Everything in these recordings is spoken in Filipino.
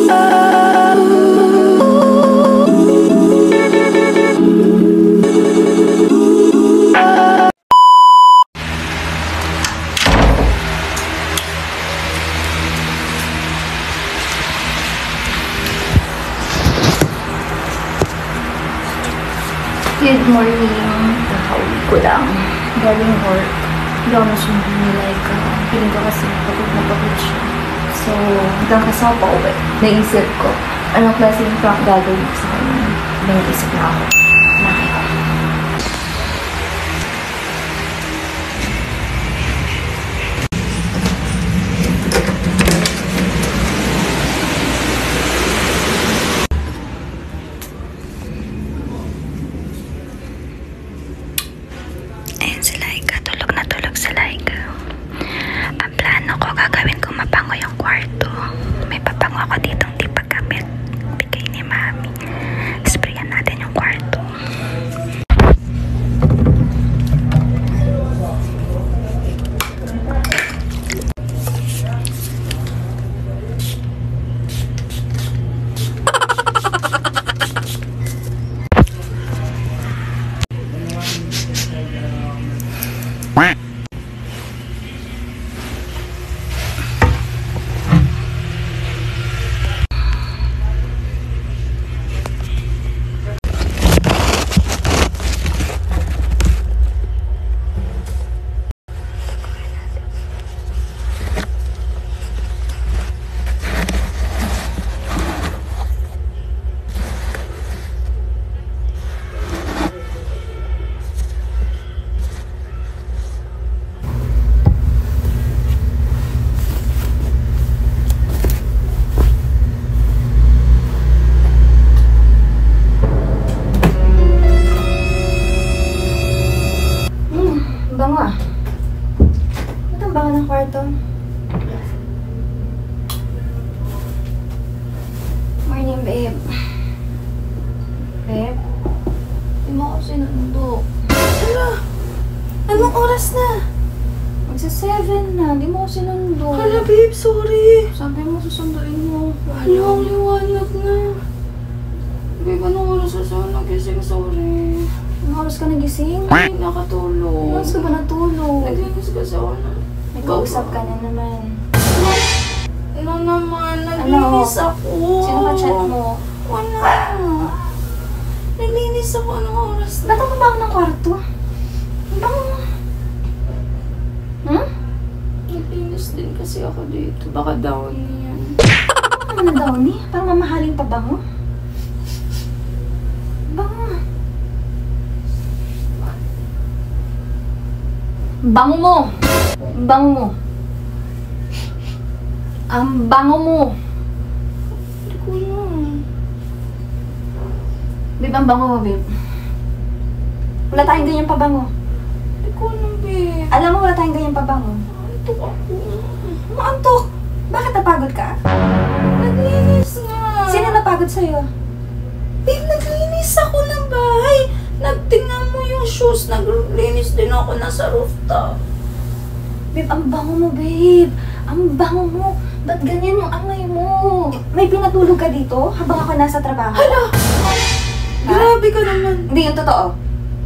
Good morning. Nakauwi ko lang. Galing work. Hindi ako masyadong like, feeling ko kasi pagod na pagod siya. So, hanggang kasi ako pauwi. Naisip ko, anong klaseng prank gagawin ko sa kanya. Naisip na ako. Nakita. Gagawin ko mabango yung kwarto. May pabango ako dito hindi paggamit. Bigay ni Mami. Sprayan natin yung kwarto. Bango ah. Ba't ang bango ng kwarto? Morning, babe. Babe? Di mo ako sinundo. Hala! Anong oras na? Magsa-7 na. Di mo ako sinundo. Hala, babe, sorry. Sabi mo, susunduin mo. Hala, ang liwanag na. Babe, anong oras na siya nagising? Sorry. Anong oras ka nagising? Ay, nakatulog. Anong oras ka ba natulog? Naglinis kasi ako na. May kausap ka na naman. Ano naman? Naglinis ako. Sino ka chat mo? Wala. Naglinis ako. Anong oras na? Ba't ang bango ng kwarto? Ang bango. Hmm? Naglinis din kasi ako dito. Baka down yan. Ano na daw ni? Parang mamahaling pabango. Bango. Bango mo! Bango mo! Ang bango mo! Hindi ko alam. Babe, ang bango mo, babe. Wala tayong ganyan pabango. Hindi ko alam, babe. Alam mo, wala tayong ganyan pabango. Antok ako. Maantok! Bakit napagod ka? Naglinis nga. Sino napagod sa'yo? Babe, naglinis ako ng bahay. Nagtingnan mo yung shoes. Naglinis din ako nasa rooftop. Babe, ang bango mo, babe. Ang bango mo. Ba't ganyan yung angay mo? May pinatulog ka dito habang ako nasa trabaho? Hala! Grabe ka naman. Hindi, yung totoo.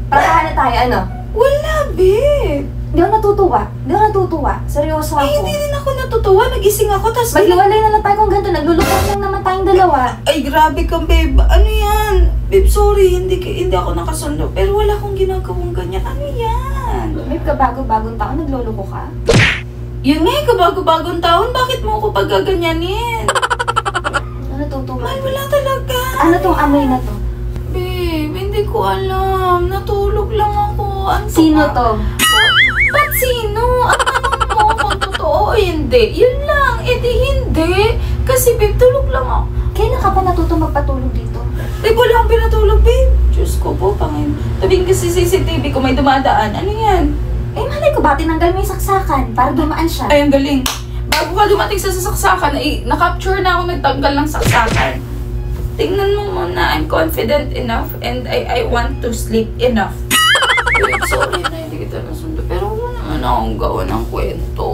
Prakahan na tayo, ano? Wala, babe. Hindi ako natutuwa. Hindi ako natutuwa. Seryoso ako. Ay, hindi din ako natutuwa. Nagising ako, tas... Maghiwalay na lang tayo kung ganito. Naglulukan lang naman tayong dalawa. Ay, grabe ka, babe. Ano yan? Babe, sorry. Hindi ako nakasundo. Pero wala akong ginagawang ganyan. Ano yan? Babe, kabago-bagong taon, nagluluko ka? Yun nga, kabago-bagong taon. Bakit mo ako paggaganyanin? Ano natutuwa? Ay, wala talaga. Ano tong amoy na to? Babe, hindi ko alam. Natulog lang ako. Antok Sino ako. to? Ba't sino? Ang tanong mo kung totoo o hindi? Yun lang. Eh di hindi. Kasi babe, tulog lang ako. Kailan ka pa natuto magpatulog dito? Babe, wala akong pinatulog, babe. Diyos ko po, Panginoon. Tabing kasi CCTV ko may dumadaan. Ano yan? Eh, malay ko ba, tinanggal mo yung saksakan para dumaan siya? Ay, ang galing. Bago ka dumating sa sasaksakan, na-capture na ako nagtanggal ng saksakan. Tingnan mo muna, I'm confident enough and I want to sleep enough. Babe, sorry na hindi kita nasundo. Pero wala naman akong gawa ng kwento.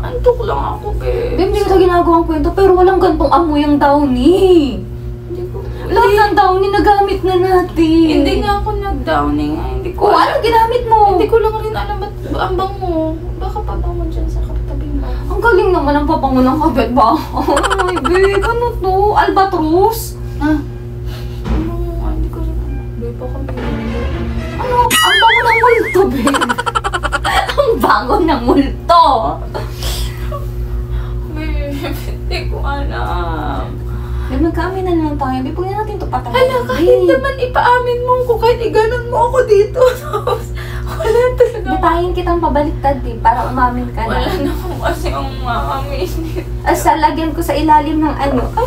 Ang Antok lang ako, babe. Babe, hindi ko ginagawang kwento, pero walang gantong amoy ang Downy. Hindi ko... Lahat ng Downy nagamit na natin. Hindi nga ako nag-downing. Hindi ko Ano ginamit mo? Hindi ko lang rin alam ba't ang bango. Baka pabango dyan sa katabi mo. Ang galing naman ang papango ng kabet ba? Oh my babe, ano to? Albatros? Ah? Ano? Hindi ko rin alam. Babe, baka may... Ano? Ang bango ng multo, babe. Ang bango ng multo. Babe, hindi ko alam. Babe, magkaamin na lang tayo. Babe, huwag na natin ito patayin. Hala, kahit naman ipaamin mo ko, kahit iganon mo ako dito. Wala talaga. Bitayin kitang pabaliktad, babe, para umamin ka Wala na. na akong kasi ang maamin. Asa, lagyan ko sa ilalim ng ano. Ay,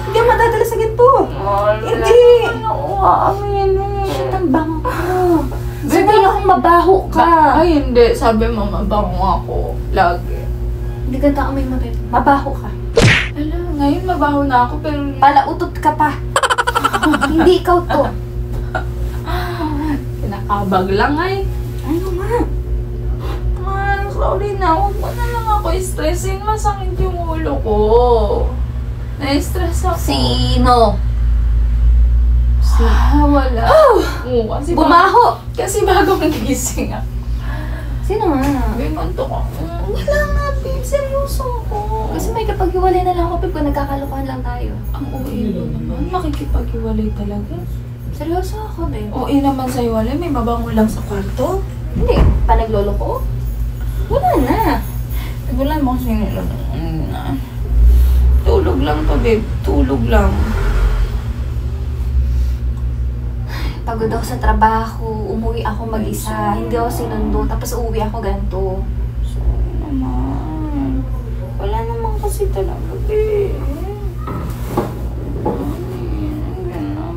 hindi ako madadala sa ganito. Hindi. Ano aamin eh. Shit, ang bango ko. Sabi akong mabaho ka. Ay, hindi. Sabi mo, mabango ako. Lagi. Hindi ganda amoy mo, babe. Mabaho ka. Hala, ngayon mabaho na ako, pero... Palautot ka pa. Hindi ikaw to. Kinakabag lang ay. Ano nga? Sorry na. Huwag mo na lang ako stressin. Masakit yung ulo ko. Na-stress ako. Sino? Wala. Oo, kasi Bumaho! Kasi bagong gising ako. Sino nga? May manto ko. Wala nga, babe. Seryoso ako. Kasi may kapag-iwalay na lang ako, babe, kung nagkakalokohan lang tayo. Ang OA mo naman. Makikipag-iwalay talaga. Seryoso ako, babe. OA naman sa iwalay. May mabango lang sa kwarto. Hindi. Panaglolo ko? Wala na. Wala mo kasi nila. Tulog lang to, babe. Tulog lang. Pagod ako sa trabaho, umuwi ako mag-isa, hindi ako sinundo, tapos uuwi ako ganito. Sorry naman. Wala naman kasi talaga, babe.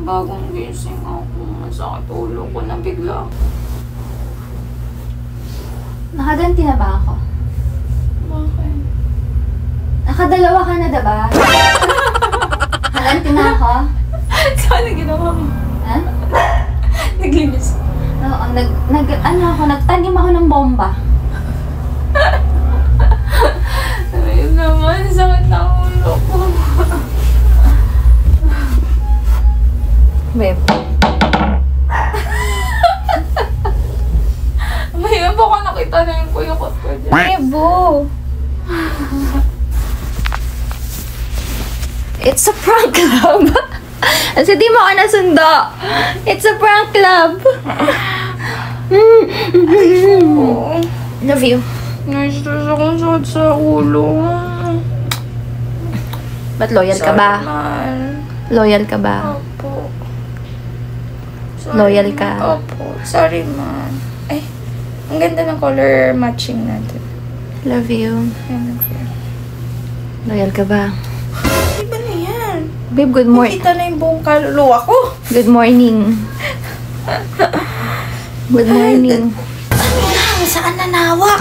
Bagong gising ako. Masakit ulo ko na bigla. Nakaganti na ba ako? Bakit? Nakadalawa ka na, diba? Nakaganti na ako? Saan ang ginawa mo? Ha? Naglinis. Oo, nagtanim ako ng bomba. Ayun naman, sakit na ang ulo ko. Babe. Mayroon po ko nakita na yung kuyukot ko dyan. Ebo! It's a prank club! Kasi di mo ako nasundo! It's a prank club! Love you. Na-stress akong sakit sa ulo. Ba't loyal ka ba? Sorry, man. Loyal ka ba? Opo. Sorry, Loyal ka? Opo. Sorry, man. Ay, ang ganda ng color matching natin. Love you. I love you. Loyal ka ba? Iba na yan. Babe, good morning. Nakita na yung buong kaluluwa ko. Good morning. Good morning. Saan nanawak?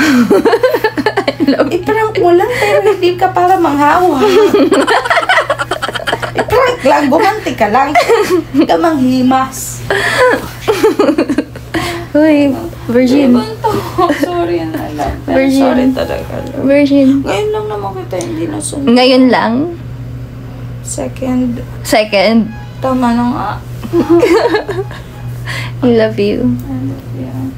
I-prank mo lang pero hindi ka para manghawa. I-prank lang, bumanti ka lang. Hindi ka manghimas. Uy, virgin. Sorry na lang. Virgin. Sorry talaga. Virgin. Ngayon lang naman kita hindi nasunod. Ngayon lang. Second. Second. Tama na nga. I love you. I love you.